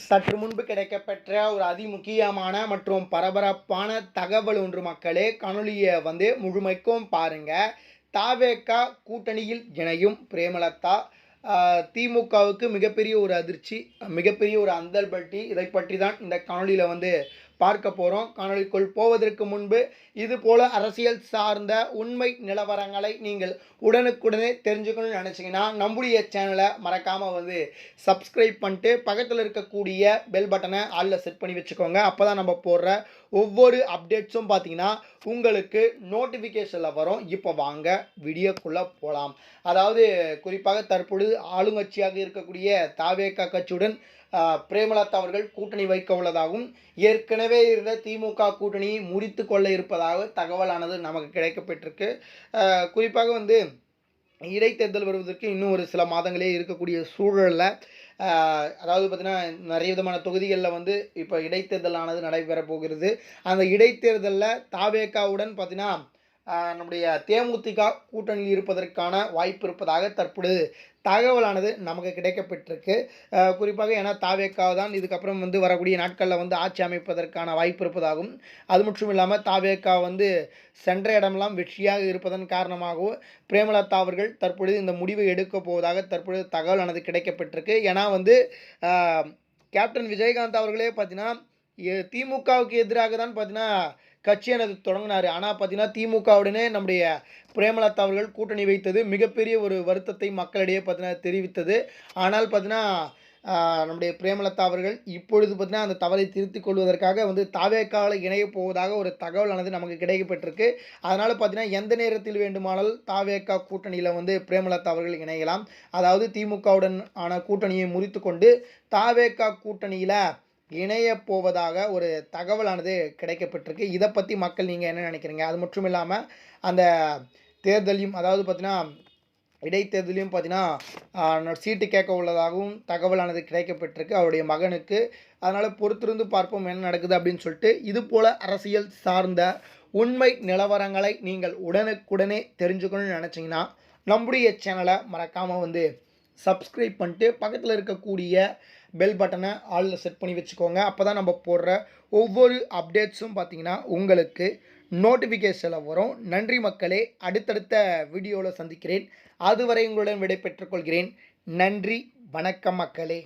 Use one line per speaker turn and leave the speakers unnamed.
சற்று முன்பு கிடைக்கப்பெற்ற ஒரு அதிமுக்கியமான மற்றும் பரபரப்பான தகவல் ஒன்று மக்களே. காணொலியை முழுமைக்கும் பாருங்க. தாவேகா கூட்டணியில் இணையும் பிரேமலதா திமுகவுக்கு மிகப்பெரிய ஒரு அதிர்ச்சி, மிகப்பெரிய ஒரு அந்தல்பட்டி. இதை பற்றி தான் இந்த காணொலியில் பார்க்க போகிறோம். காணொலிக்குள் போவதற்கு முன்பு இதுபோல் அரசியல் சார்ந்த உண்மை நிலவரங்களை நீங்கள் உடனுக்குடனே தெரிஞ்சுக்கணும்னு நினச்சிங்கன்னா நம்முடைய சேனலை மறக்காமல் சப்ஸ்கிரைப் பண்ணிட்டு பக்கத்தில் இருக்கக்கூடிய பெல் பட்டனை ஆலில் செட் பண்ணி வச்சுக்கோங்க. அப்போ தான் நம்ம போடுற ஒவ்வொரு அப்டேட்ஸும் பார்த்தீங்கன்னா உங்களுக்கு நோட்டிஃபிகேஷனில் வரும். இப்போ வாங்க வீடியோக்குள்ளே போகலாம். அதாவது குறிப்பாக தற்பொழுது ஆளுங்கட்சியாக இருக்கக்கூடிய தாவேகா கட்சியுடன் பிரேமலதா அவர்கள் கூட்டணி வைக்க உள்ளதாகவும் ஏற்கனவே இருந்த திமுக கூட்டணியை முறித்து கொள்ள இருப்பதாக தகவலானது நமக்கு கிடைக்கப்பட்டிருக்கு. குறிப்பாக இடைத்தேர்தல் வருவதற்கு இன்னும் ஒரு சில மாதங்களே இருக்கக்கூடிய சூழலில் அதாவது பார்த்திங்கன்னா நிறைய விதமான தொகுதிகளில் இப்போ இடைத்தேர்தலானது நடைபெறப் போகிறது. அந்த இடைத்தேர்தலில் தாவேகாவுடன் பார்த்திங்கன்னா நம்முடைய தேமுதிக கூட்டணியில் இருப்பதற்கான வாய்ப்பு இருப்பதாக தற்பொழுது தகவலானது நமக்கு கிடைக்கப்பட்டிருக்கு. குறிப்பாக ஏன்னா தாவேகா தான் இதுக்கப்புறம் வரக்கூடிய நாட்களில் ஆட்சி அமைப்பதற்கான வாய்ப்பு இருப்பதாகவும், அது மட்டும் இல்லாமல் தாவேகா சென்ற இடமெல்லாம் வெற்றியாக இருப்பதன் காரணமாகவும் பிரேமலதா அவர்கள் தற்பொழுது இந்த முடிவை எடுக்க போவதாக தற்பொழுது தகவலானது கிடைக்கப்பட்டிருக்கு. ஏன்னா கேப்டன் விஜயகாந்த் அவர்களே பார்த்தீங்கன்னா திமுகவுக்கு எதிராக தான் பார்த்தீங்கன்னா கட்சியானது தொடங்கினார். ஆனால் பார்த்தீங்கன்னா திமுகவுடனே நம்முடைய பிரேமலதா அவர்கள் கூட்டணி வைத்தது மிகப்பெரிய ஒரு வருத்தத்தை மக்களிடையே பார்த்தீங்கன்னா தெரிவித்தது. ஆனால் பார்த்தீங்கன்னா நம்முடைய பிரேமலதா அவர்கள் இப்பொழுது பார்த்தீங்கன்னா அந்த தவறை திருத்திக் கொள்வதற்காக தாவேகாவில் இணைய போவதாக ஒரு தகவலானது நமக்கு கிடைக்கப்பட்டிருக்கு. அதனால் பார்த்தீங்கன்னா எந்த நேரத்தில் வேண்டுமானாலும் தாவேகா கூட்டணியில் பிரேமலதா அவர்கள் இணையலாம். அதாவது திமுகவுடன் ஆன கூட்டணியை முறித்து கொண்டு தாவேகா கூட்டணியில் இணைய போவதாக ஒரு தகவலானது கிடைக்கப்பட்டிருக்கு. இதை பற்றி மக்கள் நீங்கள் என்ன நினைக்கிறீங்க? அது மட்டும் இல்லாமல் அந்த தேர்தலையும் அதாவது பார்த்தீங்கன்னா இடைத்தேர்தலையும் பார்த்தீங்கன்னா சீட்டு கேட்க உள்ளதாகவும் தகவலானது கிடைக்கப்பட்டிருக்கு அவருடைய மகனுக்கு. அதனால் பொறுத்திருந்து பார்ப்போம் என்ன நடக்குது அப்படின்னு சொல்லிட்டு. இது போல் அரசியல் சார்ந்த உண்மை நிலவரங்களை நீங்கள் உடனுக்குடனே தெரிஞ்சுக்கணும்னு நினச்சிங்கன்னா நம்முடைய சேனலை மறக்காமல் சப்ஸ்கிரைப் பண்ணிட்டு பக்கத்தில் இருக்கக்கூடிய பெல் பட்டனை ஆலில் செட் பண்ணி வச்சுக்கோங்க. அப்போ தான் நம்ம போடுற ஒவ்வொரு அப்டேட்ஸும் பார்த்திங்கன்னா உங்களுக்கு நோட்டிஃபிகேஷனில் வரும். நன்றி மக்களே. அடுத்தடுத்த வீடியோவில் சந்திக்கிறேன். அதுவரை உங்களுடன் விடை பெற்றுக்கொள்கிறேன். நன்றி, வணக்கம் மக்களே.